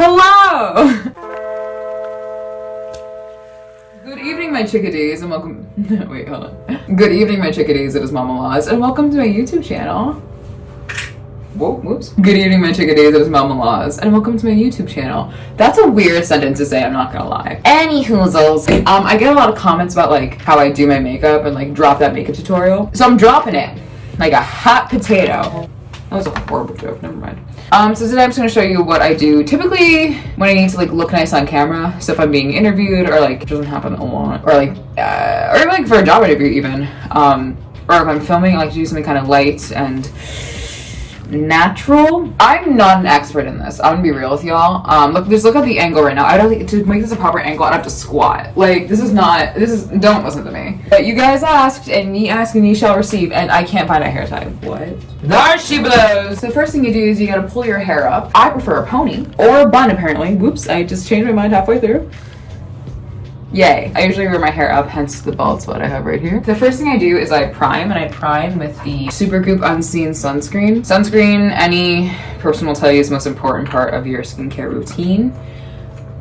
Hello! Good evening, my chickadees, and welcome. Wait, hold on. Good evening, my chickadees. It is Mama Laws, and welcome to my YouTube channel. Whoa, whoops. Good evening, my chickadees. It is Mama Laws, and welcome to my YouTube channel. That's a weird sentence to say, I'm not gonna lie. Any hoozles. I get a lot of comments about like how I do my makeup and like drop that makeup tutorial. So I'm dropping it like a hot potato. That was a horrible joke, never mind. So today I'm just gonna show you what I do typically when I need to like look nice on camera. So if I'm being interviewed or like it doesn't happen a lot, or like for a job interview even, or if I'm filming, I like to do something kind of light and natural. I'm not an expert in this. I'm gonna be real with y'all. Look at the angle right now. I don't think to make this a proper angle, I'd have to squat. Like don't listen to me. But you guys asked, and ye ask and ye shall receive, and I can't find a hair tie. What? There she blows! So the first thing you do is you gotta pull your hair up. I prefer a pony or a bun apparently. Whoops, I just changed my mind halfway through. Yay. I usually wear my hair up, hence the bald spot I have right here. The first thing I do is I prime, and I prime with the Supergoop Unseen Sunscreen. Sunscreen, any person will tell you, is the most important part of your skincare routine.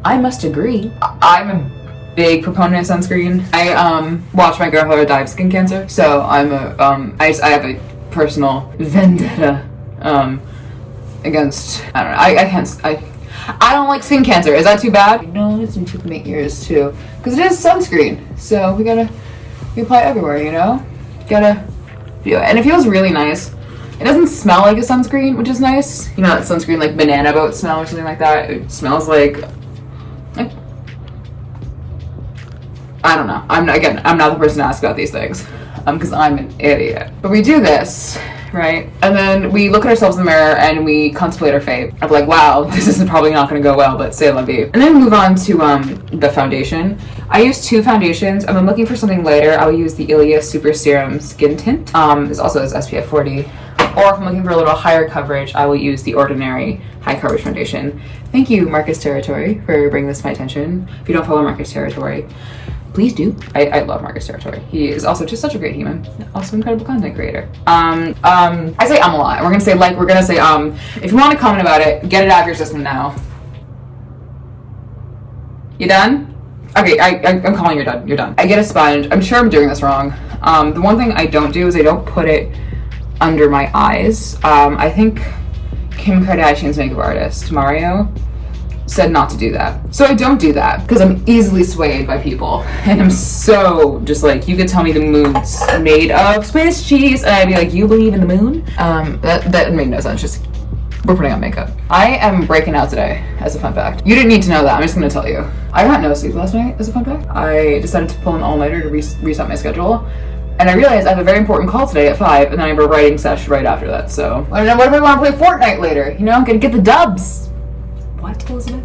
I must agree. I'm a big proponent of sunscreen. I watched my grandfather die of skin cancer, so I have a personal vendetta against, I don't know, I don't like skin cancer. Is that too bad? No, it's in my ears too. Because it is sunscreen. So we apply it everywhere, you know? Gotta do it. And it feels really nice. It doesn't smell like a sunscreen, which is nice. You know that sunscreen like banana boat smell or something like that? It smells like I don't know. I'm not the person to ask about these things. Because I'm an idiot. But we do this, right? And then we look at ourselves in the mirror and we contemplate our fate. I'm like, wow, this is probably not going to go well, but say la vie. And then move on to the foundation. I use two foundations. If I'm looking for something lighter, I'll use the Ilia Super Serum Skin Tint. This also has SPF 40. Or if I'm looking for a little higher coverage, I will use the Ordinary High Coverage Foundation. Thank you, Marcus Territory, for bringing this to my attention. If you don't follow Marcus Territory, please do. I love Marcus Territory. He is also just such a great human. Also incredible content creator. I say a lot. We're gonna say if you want to comment about it, get it out of your system now. You done? Okay, I'm calling you're done. You're done. I get a sponge. I'm sure I'm doing this wrong. The one thing I don't do is I don't put it under my eyes. I think Kim Kardashian's makeup artist, Mario, said not to do that. So I don't do that because I'm easily swayed by people. And I'm so just like, you could tell me the moon's made of Swiss cheese and I'd be like, you believe in the moon? That made no sense. Just, we're putting on makeup. I am breaking out today, as a fun fact. You didn't need to know that, I'm just gonna tell you. I got no sleep last night, as a fun fact. I decided to pull an all-nighter to reset my schedule. And I realized I have a very important call today at 5, and then I have a writing session right after that, so. I don't know, what if I want to play Fortnite later? You know, I'm gonna get the dubs. What, Elizabeth?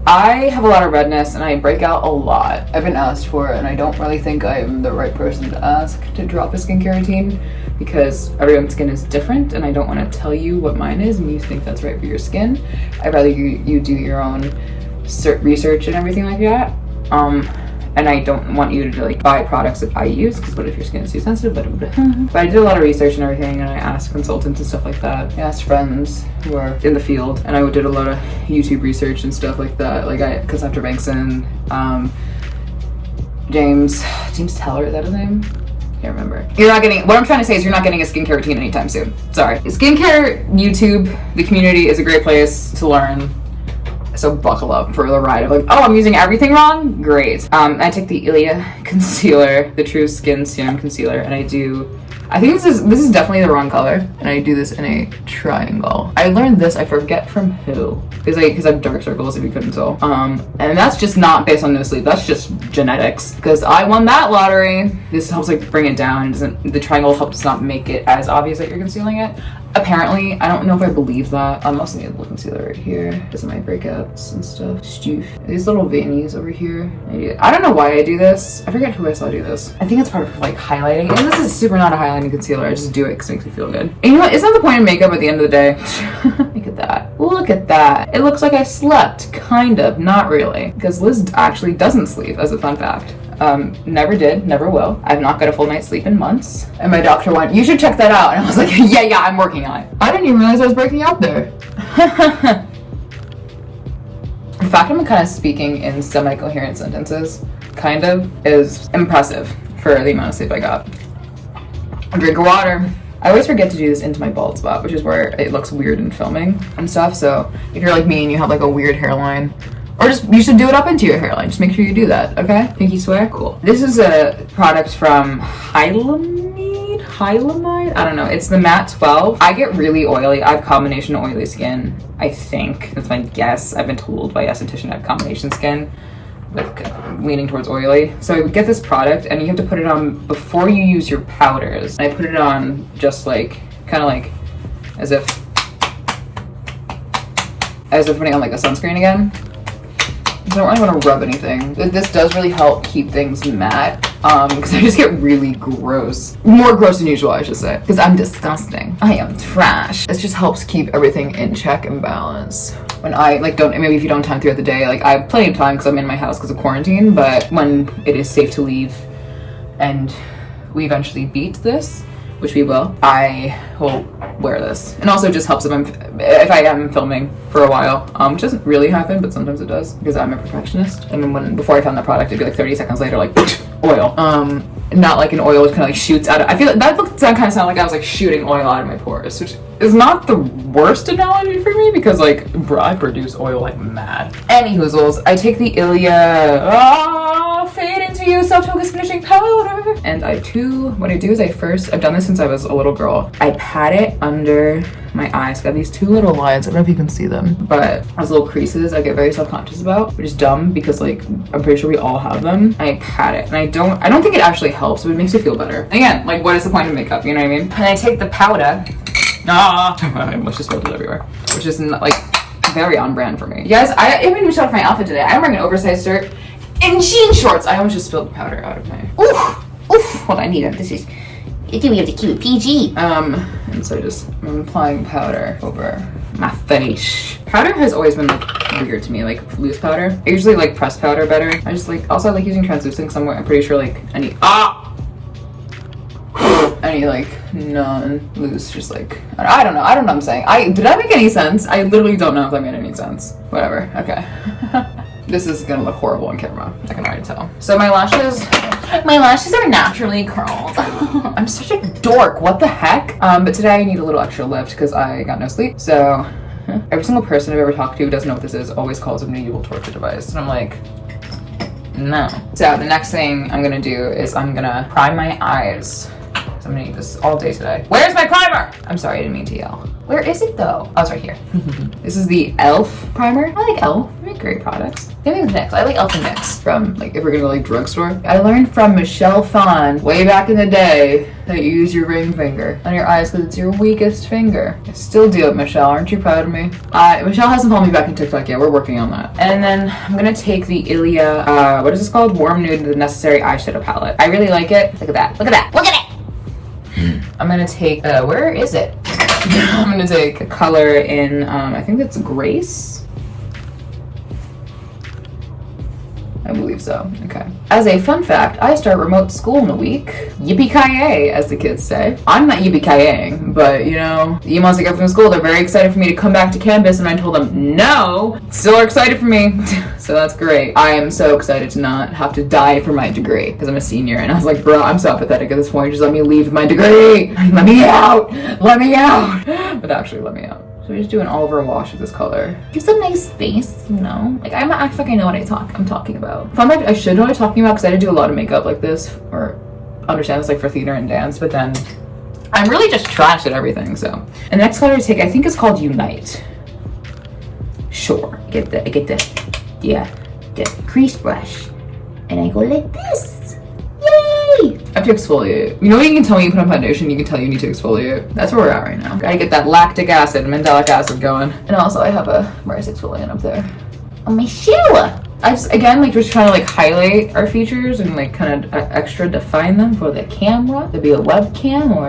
I have a lot of redness and I break out a lot. I've been asked for it and I don't really think I'm the right person to ask to drop a skincare routine because everyone's skin is different and I don't want to tell you what mine is and you think that's right for your skin. I'd rather you do your own research and everything like that. And I don't want you to like buy products that I use because what if your skin is too sensitive? But I did a lot of research and everything and I asked consultants and stuff like that. I asked friends who are in the field and I did a lot of YouTube research and stuff like that. Like Cassandra Bankson, James Teller, is that his name? Can't remember. What I'm trying to say is you're not getting a skincare routine anytime soon. Sorry. Skincare YouTube, the community is a great place to learn. So buckle up for the ride of like, oh, I'm using everything wrong? Great. I take the Ilia Concealer, the True Skin Serum Concealer, and I think this is definitely the wrong color, and I do this in a triangle. I learned this, I forget from who, because I have dark circles if you couldn't tell. And that's just not based on no sleep, that's just genetics, because I won that lottery. This helps like bring it down. The triangle helps not make it as obvious that you're concealing it. Apparently, I don't know if I believe that. I'm also gonna get a little concealer right here because of my breakouts and stuff. Stoof. These little veinies over here. I don't know why I do this. I forget who I saw do this. I think it's part of like highlighting. And this is super not a highlighting concealer. I just do it because it makes me feel good. And you know what? Isn't that the point of makeup at the end of the day? Look at that. Look at that. It looks like I slept. Kind of. Not really. Because Liz actually doesn't sleep, as a fun fact. Never did, never will. I've not got a full night's sleep in months. And my doctor went, you should check that out. And I was like, yeah, I'm working on it. I didn't even realize I was breaking out there. fact I'm kind of speaking in semi-coherent sentences, kind of, is impressive for the amount of sleep I got. A drink of water. I always forget to do this into my bald spot, which is where it looks weird in filming and stuff. So if you're like me and you have like a weird hairline, or just, you should do it up into your hairline. Just make sure you do that, okay? Pinky swear? Cool. This is a product from Hylamide? I don't know. It's the Matte 12. I get really oily. I have combination oily skin, I think. That's my guess. I've been told by esthetician I have combination skin, like leaning towards oily. So I would get this product and you have to put it on before you use your powders. I put it on just like, kind of like as if putting on like a sunscreen again. I don't really want to rub anything. This does really help keep things matte, because I just get really gross. More gross than usual, I should say, because I'm disgusting. I am trash. This just helps keep everything in check and balance. When I like maybe if you don't have time throughout the day, like I have plenty of time because I'm in my house because of quarantine, but when it is safe to leave and we eventually beat this, which we will, I will wear this. And also it just helps if I am filming for a while, which doesn't really happen, but sometimes it does because I'm a perfectionist. And then before I found that product, it'd be like 30 seconds later, like oil. Not like an oil which kind of like shoots out of, I feel like that kind of sounded like I was like shooting oil out of my pores, which is not the worst analogy for me because like, bro, I produce oil like mad. Any hoozles, I take the Ilia Fade Into You Self-Focus Finishing Powder. And what I do is I've done this since I was a little girl. I pat it under my eyes. Got these two little lines. I don't know if you can see them, but those little creases I get very self-conscious about, which is dumb because like I'm pretty sure we all have them. I pat it and I don't think it actually helps, but it makes you feel better. Again, like what is the point of makeup, you know what I mean? And I take the powder. I almost just spilled it everywhere, which is not, like very on brand for me. You guys, I even showed off my outfit today. I'm wearing an oversized shirt and jean shorts. I almost just spilled the powder out of my. Oof. Hold on, I need it. This is. We have to keep it PG. And so I'm applying powder over my face. Powder has always been like weird to me, like loose powder. I usually like pressed powder better. I just like, also I like using translucent somewhere. I'm pretty sure like any like non-loose, just like, I don't know what I'm saying. Did I make any sense? I literally don't know if that made any sense. Whatever, okay. This is gonna look horrible on camera, I can already tell. So my lashes are naturally curled. I'm such a dork, what the heck? But today I need a little extra lift because I got no sleep. So every single person I've ever talked to who doesn't know what this is always calls it a medieval torture device. And I'm like, no. So the next thing I'm gonna do is I'm gonna prime my eyes. So I'm gonna need this all day today. Where's my primer? I'm sorry, I didn't mean to yell. Where is it though? Oh, it's right here. This is the e.l.f. primer. I like e.l.f. They make great products. They make NYX. I like e.l.f. and NYX from like, if we're gonna go like drugstore. I learned from Michelle Phan way back in the day that you use your ring finger on your eyes because it's your weakest finger. I still do it, Michelle. Aren't you proud of me? Michelle hasn't followed me back in TikTok yet. We're working on that. And then I'm gonna take the Ilia, what is this called? Warm Nude, the Necessary Eyeshadow Palette. I really like it. Look at that. Look at that. Look at it. I'm gonna take, where is it? I'm gonna take a color in, I think that's Grace. I believe so, okay. As a fun fact, I start remote school in a week. Yippee-ki-yay, as the kids say. I'm not yippee-ki-yaying, but you know, the emails I get from school, they're very excited for me to come back to campus, and I told them, no, still are excited for me. So that's great. I am so excited to not have to die for my degree, because I'm a senior, and I was like, bro, I'm so apathetic at this point, just let me leave with my degree. Let me out, let me out. But actually, let me out. So we just do an all-over wash of this color. Gives a nice face, you know? Like, I'm not acting like I know what I'm talking about. Fun fact, I should know what I'm talking about because I did do a lot of makeup like this, or understand this like for theater and dance, but then I'm really just trash at everything, so. And the next color I take, I think is called Unite. Sure, I get the crease brush, and I go like this. Yay! I have to exfoliate. You know when you can tell when you put on foundation, you can tell you need to exfoliate. That's where we're at right now. Gotta get that lactic acid, mandelic acid going. And also I have a rice exfoliant up there on my shoe. I just, again, like just trying to like highlight our features and like kind of extra define them for the camera. There'd be a webcam or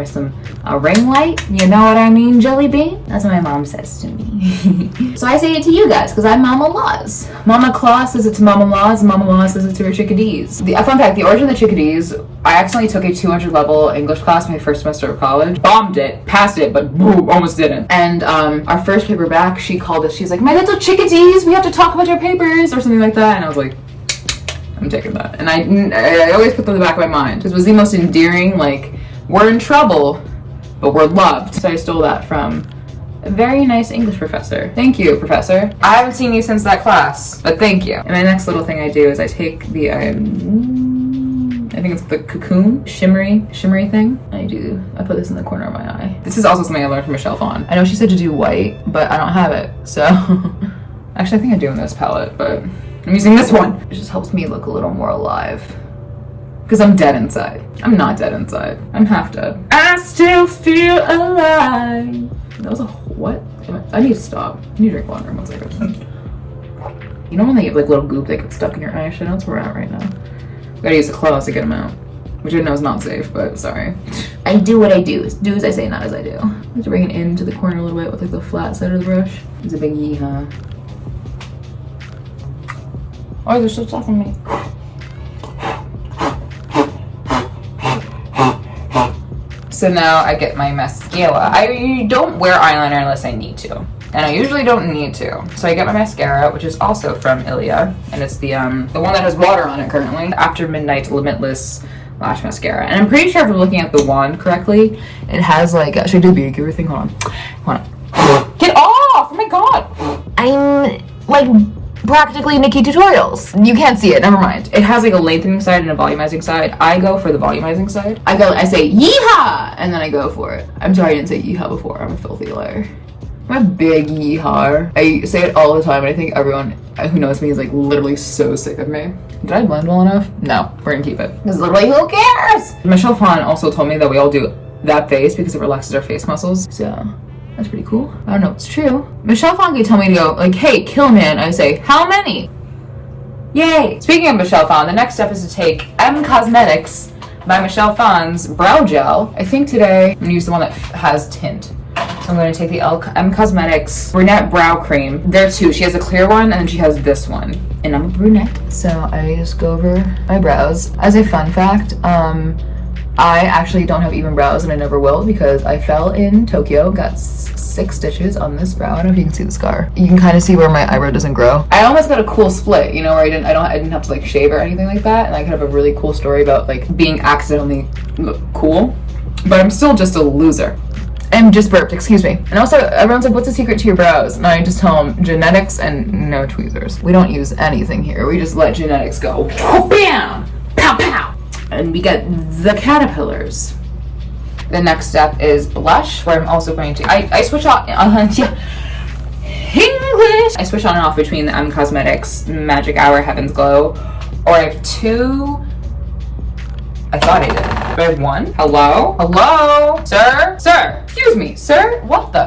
a ring light. You know what I mean, Jelly Bean? That's what my mom says to me. So I say it to you guys because I'm Mama Laws. Mama Claus says it to Mama Laws, and Mama Laws says it to her chickadees. The fun fact, the origin of the chickadees I accidentally took a 200 level English class my first semester of college. Bombed it, passed it, but boom, almost didn't. And our first paper back, she called us. She's like, "My little chickadees, we have to talk about your papers," or something like that. And I was like, I'm taking that. And I always put them in the back of my mind. This was the most endearing, like, we're in trouble, but we're loved. So I stole that from a very nice English professor. Thank you, professor. I haven't seen you since that class, but thank you. And my next little thing I do is I take the, I think it's the cocoon shimmery thing. I put this in the corner of my eye. This is also something I learned from Michelle Phan. I know she said to do white, but I don't have it, so. Actually, I think I do in this palette, but I'm using this one. It just helps me look a little more alive. Because I'm dead inside. I'm not dead inside. I'm half dead. I still feel alive. That was a what? I need to stop. I need to drink water. 1 second. You know when they get like little goop that get stuck in your eye? Shit, that's where we're at right now. We gotta use the claws to get them out. Which I know is not safe, but sorry. I do what I do. Do as I say, not as I do. I have to bring it into the corner a little bit with like the flat side of the brush. It's a big yeehaw. Oh, they're so soft on me. So now I get my mascara. I don't wear eyeliner unless I need to. And I usually don't need to. So I get my mascara, which is also from Ilia. And it's the one that has water on it currently. After Midnight Limitless Lash Mascara. And I'm pretty sure if I'm looking at the wand correctly, it has like, should I do a beauty giver thing? Hold on. Get off! Oh my god! I'm like practically Nikki tutorials. You can't see it, never mind. It has like a lengthening side and a volumizing side. I go for the volumizing side. I say yeehaw, and then I go for it. I'm sorry I didn't say yeehaw before. I'm a filthy liar. I'm a big yeehaw. I say it all the time, and I think everyone who knows me is like literally so sick of me. Did I blend well enough? No, we're gonna keep it. Because literally, who cares? Michelle Phan also told me that we all do that face because it relaxes our face muscles. So that's pretty cool. I don't know if it's true. Michelle Phan can tell me to go, like, hey, kill man. I say, how many? Yay. Speaking of Michelle Phan, the next step is to take M Cosmetics by Michelle Phan's brow gel. I think today I'm gonna use the one that has tint. So I'm gonna take the M Cosmetics Brunette Brow Cream. There are two. She has a clear one and then she has this one. And I'm a brunette. So I just go over my brows. As a fun fact, I actually don't have even brows and I never will because I fell in Tokyo, got 6 stitches on this brow. I don't know if you can see the scar. You can kind of see where my eyebrow doesn't grow. I almost got a cool split, you know, where I didn't have to like shave or anything like that. And I could have a really cool story about like being accidentally cool, but I'm still just a loser. I'm just burped, excuse me. And also everyone's like, what's the secret to your brows? And I just tell them genetics and no tweezers. We don't use anything here. We just let genetics go. Bam! Pow pow! And we get the caterpillars. The next step is blush, where I'm also going to, I switch on, English! I switch on and off between the M Cosmetics Magic Hour Heaven's Glow, or I have 2, I thought I did. I have 1. Hello? Hello? Sir? Sir? Excuse me, sir? What the?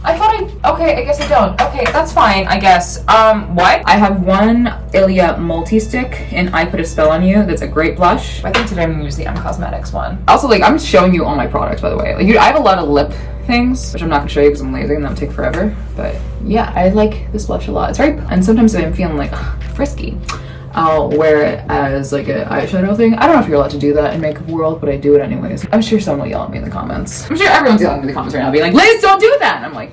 Okay, I guess I don't. Okay, that's fine, I guess. What? I have 1 Ilia multi-stick in I Put a Spell on You. That's a great blush. I think today I'm gonna use the M Cosmetics one. Also, like, I'm showing you all my products, by the way. Like, I have a lot of lip things, which I'm not gonna show you because I'm lazy and that would take forever. But yeah, I like this blush a lot. It's very, and sometimes if I'm feeling like frisky, I'll wear it as like an eyeshadow thing. I don't know if you're allowed to do that in makeup world, but I do it anyways. I'm sure someone will yell at me in the comments. I'm sure everyone's yelling at me in the comments right now, being like, Liz, don't do that! And I'm like,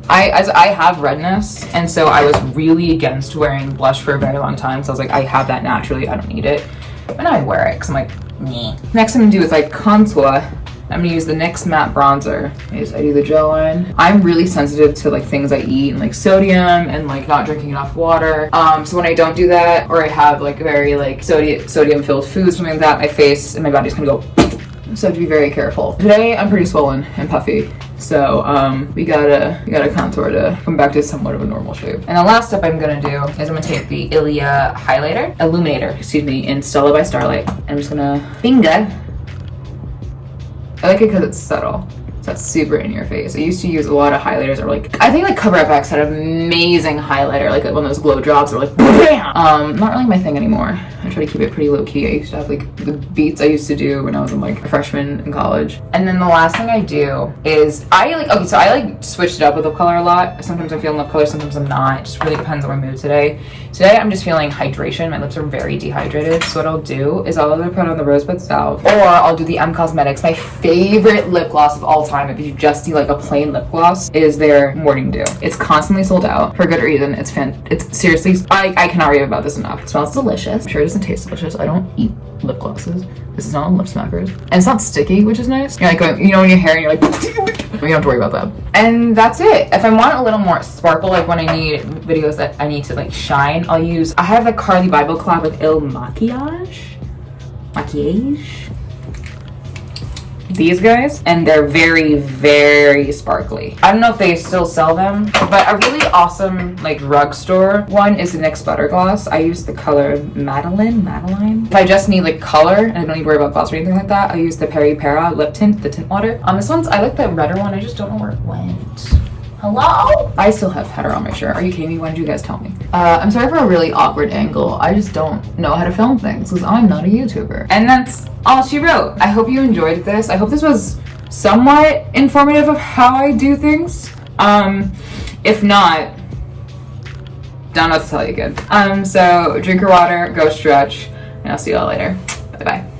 I have redness, and so I was really against wearing blush for a very long time. So I was like, I have that naturally, I don't need it. But now I wear it, because I'm like, meh. Next I'm gonna do is like contour. I'm gonna use the NYX matte bronzer. I do the gel line. I'm really sensitive to like things I eat and like sodium and like not drinking enough water. So when I don't do that, or I have like very like sodium filled foods, something like that, my face and my body's gonna go. So I have to be very careful. Today I'm pretty swollen and puffy. So we gotta contour to come back to somewhat of a normal shape. And the last step I'm gonna do is I'm gonna take the Ilia illuminator, in Stella by Starlight. I'm just gonna finger. I like it because it's subtle. So that's super in your face. I used to use a lot of highlighters, or like, I think like Cover FX had amazing highlighter, like one of those glow drops, or like bam! Not really my thing anymore. I try to keep it pretty low key. I used to have like the beats I used to do when I was like a freshman in college. And then the last thing I do is I switched it up with lip color a lot. Sometimes I'm feeling lip color, sometimes I'm not. It just really depends on my mood today. Today I'm just feeling hydration. My lips are very dehydrated. So what I'll do is I'll either put on the Rosebud Salve, or I'll do the M Cosmetics. My favorite lip gloss of all time, if you just see like a plain lip gloss, is their Morning Dew. It's constantly sold out for good reason. It's seriously, I cannot rave about this enough. It smells delicious. I'm sure it doesn't taste delicious. I don't eat lip glosses. This is not on lip smackers. And it's not sticky, which is nice. You're like going, you know, in your hair and you're like, you don't have to worry about that. And that's it. If I want a little more sparkle, like when I need videos that I need to like shine, I have a Carly Bible collab with Il Maquillage. These guys, and they're very, very sparkly. I don't know if they still sell them, but a really awesome like drugstore one is the NYX Butter Gloss. I use the color Madeline. If I just need like color and I don't need to worry about gloss or anything like that, I use the Peri Para lip tint, the tint water. This one's, I like the redder one. I just don't know where it went. Hello? I still have header on my shirt. Are you kidding me? Why did you guys tell me? I'm sorry for a really awkward angle. I just don't know how to film things because I'm not a YouTuber. And that's all she wrote. I hope you enjoyed this. I hope this was somewhat informative of how I do things. If not, don't know what to tell you again. So drink your water, go stretch, and I'll see you all later. Bye-bye.